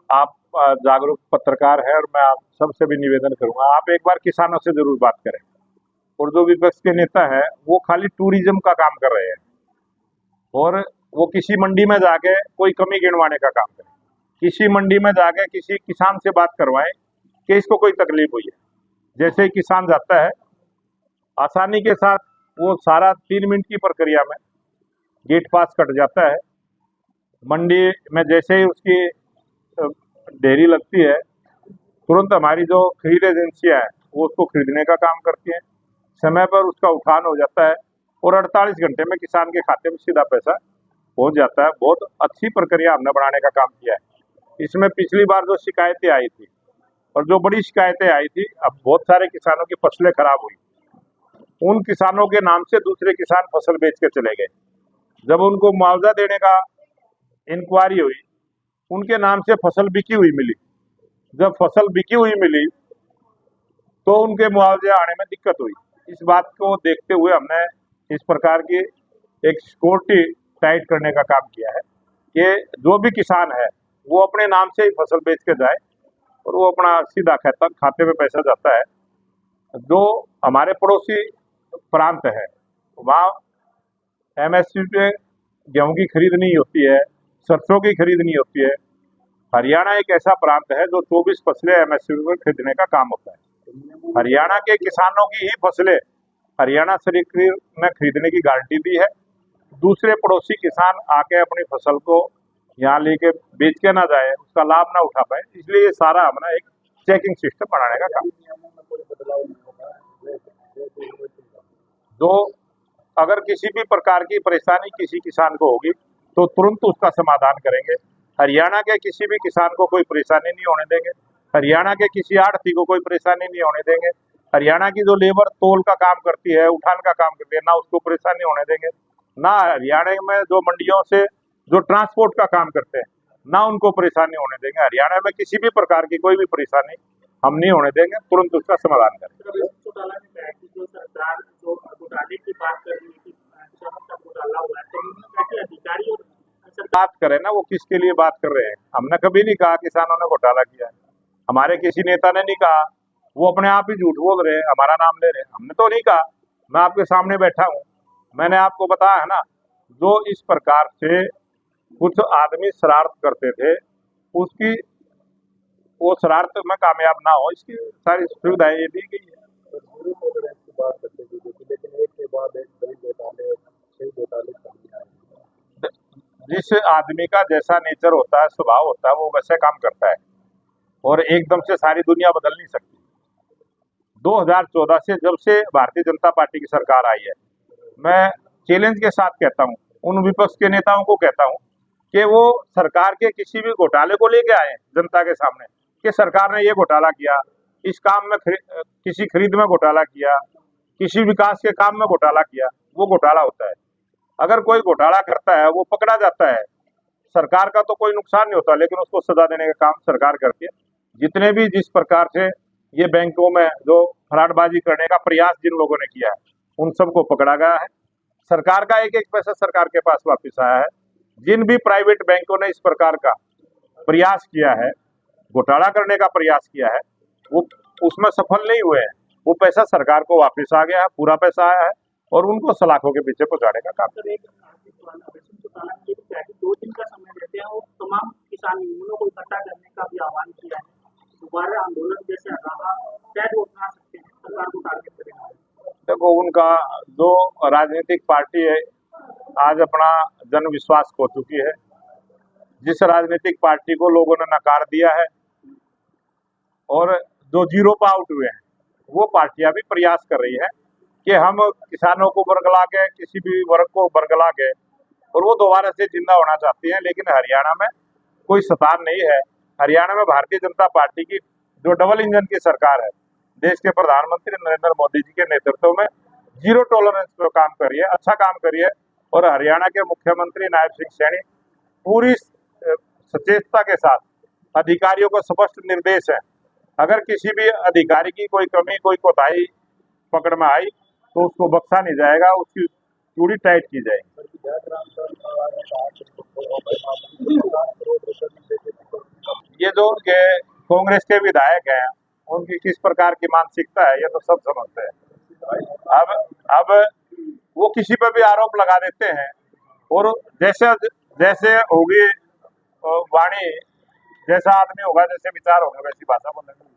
आप जागरूक पत्रकार है और मैं आप सबसे भी निवेदन करूंगा, आप एक बार किसानों से जरूर बात करें। और जो विपक्ष के नेता है वो खाली टूरिज्म का काम कर रहे हैं और वो किसी मंडी में जाके कोई कमी गिनवाने का काम करें, किसी मंडी में जाके किसी किसान से बात करवाएं कि इसको कोई तकलीफ हुई है। जैसे ही किसान जाता है आसानी के साथ वो सारा 3 मिनट की प्रक्रिया में गेट पास कट जाता है। मंडी में जैसे ही उसकी ढेरी लगती है तुरंत हमारी जो खरीद एजेंसियां हैं वो उसको खरीदने का काम करती हैं, समय पर उसका उठान हो जाता है और 48 घंटे में किसान के खाते में सीधा पैसा पहुंच जाता है। बहुत अच्छी प्रक्रिया हमने बढ़ाने का काम किया है। इसमें पिछली बार जो शिकायतें आई थी और जो बड़ी शिकायतें आई थी, अब बहुत सारे किसानों की फसलें खराब हुई, उन किसानों के नाम से दूसरे किसान फसल बेच के चले गए। जब उनको मुआवजा देने का इंक्वायरी हुई, उनके नाम से फसल बिकी हुई मिली। जब फसल बिकी हुई मिली तो उनके मुआवजे आने में दिक्कत हुई। इस बात को देखते हुए हमने इस प्रकार की एक सिक्योरिटी टाइट करने का काम किया है कि जो भी किसान है वो अपने नाम से ही फसल बेच के जाए और वो अपना सीधा खाते में पैसा जाता है। जो हमारे पड़ोसी प्रांत है वहाँ एमएसपी पे गेहूं की खरीद नहीं होती है, सरसों की खरीद नहीं होती है। हरियाणा एक ऐसा प्रांत है जो 24 फसलें एमएसपी में खरीदने का काम होता है। हरियाणा के किसानों की ही फसलें हरियाणा सरकार ने खरीदने की गारंटी दी है। दूसरे पड़ोसी किसान आके अपनी फसल को यहाँ लेके बेच के ना जाए, उसका लाभ ना उठा पाए, इसलिए ये सारा हमारा एक चेकिंग सिस्टम बनाने का काम। जो अगर किसी भी प्रकार की परेशानी किसी किसान को होगी तो तुरंत उसका समाधान करेंगे। हरियाणा के किसी भी किसान को कोई परेशानी नहीं होने देंगे, हरियाणा के किसी आढ़ती को कोई परेशानी नहीं होने देंगे। हरियाणा की जो लेबर तोल का काम करती है, उठान का काम करती है, ना उसको परेशानी होने देंगे। ना हरियाणा में जो मंडियों से जो ट्रांसपोर्ट का काम करते हैं, ना उनको परेशानी होने देंगे। हरियाणा में किसी भी प्रकार की कोई भी परेशानी हम नहीं होने देंगे, तुरंत उसका समाधान करेंगे। बात करें ना, वो किसके लिए बात कर रहे हैं? हमने कभी नहीं कहा किसानों ने घोटाला किया है, हमारे किसी नेता ने नहीं कहा। वो अपने आप ही झूठ बोल रहे हैं, हमारा नाम ले रहे हैं। हमने तो नहीं कहा, मैं आपके सामने बैठा हूँ, मैंने आपको बताया है ना। जो इस प्रकार से कुछ आदमी शरारत करते थे, उसकी वो शरारत में कामयाब ना हो, इसकी सारी सुविधाएं ये दी गई है। जिस आदमी का जैसा नेचर होता है, स्वभाव होता है, वो वैसे काम करता है और एकदम से सारी दुनिया बदल नहीं सकती। 2014 से जब से भारतीय जनता पार्टी की सरकार आई है, मैं चैलेंज के साथ कहता हूं, उन विपक्ष के नेताओं को कहता हूं कि वो सरकार के किसी भी घोटाले को लेके आए जनता के सामने कि सरकार ने ये घोटाला किया, इस काम में किसी खरीद में घोटाला किया, किसी विकास के काम में घोटाला किया, वो घोटाला होता है। अगर कोई घोटाला करता है वो पकड़ा जाता है, सरकार का तो कोई नुकसान नहीं होता, लेकिन उसको सजा देने का काम सरकार करती है। जितने भी जिस प्रकार से ये बैंकों में जो फ्रॉडबाजी करने का प्रयास जिन लोगों ने किया है, उन सबको पकड़ा गया है। सरकार का एक एक पैसा सरकार के पास वापस आया है। जिन भी प्राइवेट बैंकों ने इस प्रकार का प्रयास किया है, घोटाला करने का प्रयास किया है, वो उसमें सफल नहीं हुए हैं। वो पैसा सरकार को वापस आ गया है, पूरा पैसा आया है और उनको सलाखों के पीछे पहुंचाने का काम करेगा। 2 दिन का समय देते हैं और तमाम किसान यूनियनों को इकट्ठा करने का भी आह्वान किया है। दोबारा आंदोलन जैसे रहा शायद वो उठा सकते हैं, सरकार को टारगेट करेगा। देखो, उनका जो राजनीतिक पार्टी है आज अपना जन विश्वास खो चुकी है। जिस राजनीतिक पार्टी को लोगों ने नकार दिया है और जो जीरो पे आउट हुए हैं, वो पार्टियां भी प्रयास कर रही है कि हम किसानों को बरगला के, किसी भी वर्ग को बरगला के, और वो दोबारा से जिंदा होना चाहती हैं। लेकिन हरियाणा में कोई शैतान नहीं है। हरियाणा में भारतीय जनता पार्टी की जो डबल इंजन की सरकार है, देश के प्रधानमंत्री नरेंद्र मोदी जी के नेतृत्व में जीरो टॉलरेंस पे काम कर रही है, अच्छा काम कर रही है। और हरियाणा के मुख्यमंत्री नायब सिंह सैनी पूरी सचेतता के साथ अधिकारियों को स्पष्ट निर्देश है, अगर किसी भी अधिकारी की कोई कमी, कोई कोताही पकड़ में आई तो उसको बख्शा नहीं जाएगा। उसकी पूरी टाइट की जाएगी। ये जो उनके कांग्रेस के विधायक हैं, उनकी किस प्रकार की मानसिकता है ये तो सब समझते हैं। अब वो किसी पर भी आरोप लगा देते हैं, और जैसे जैसे होगी वाणी, जैसा आदमी होगा, जैसे विचार होगा, वैसी भाषा बोलेंगे।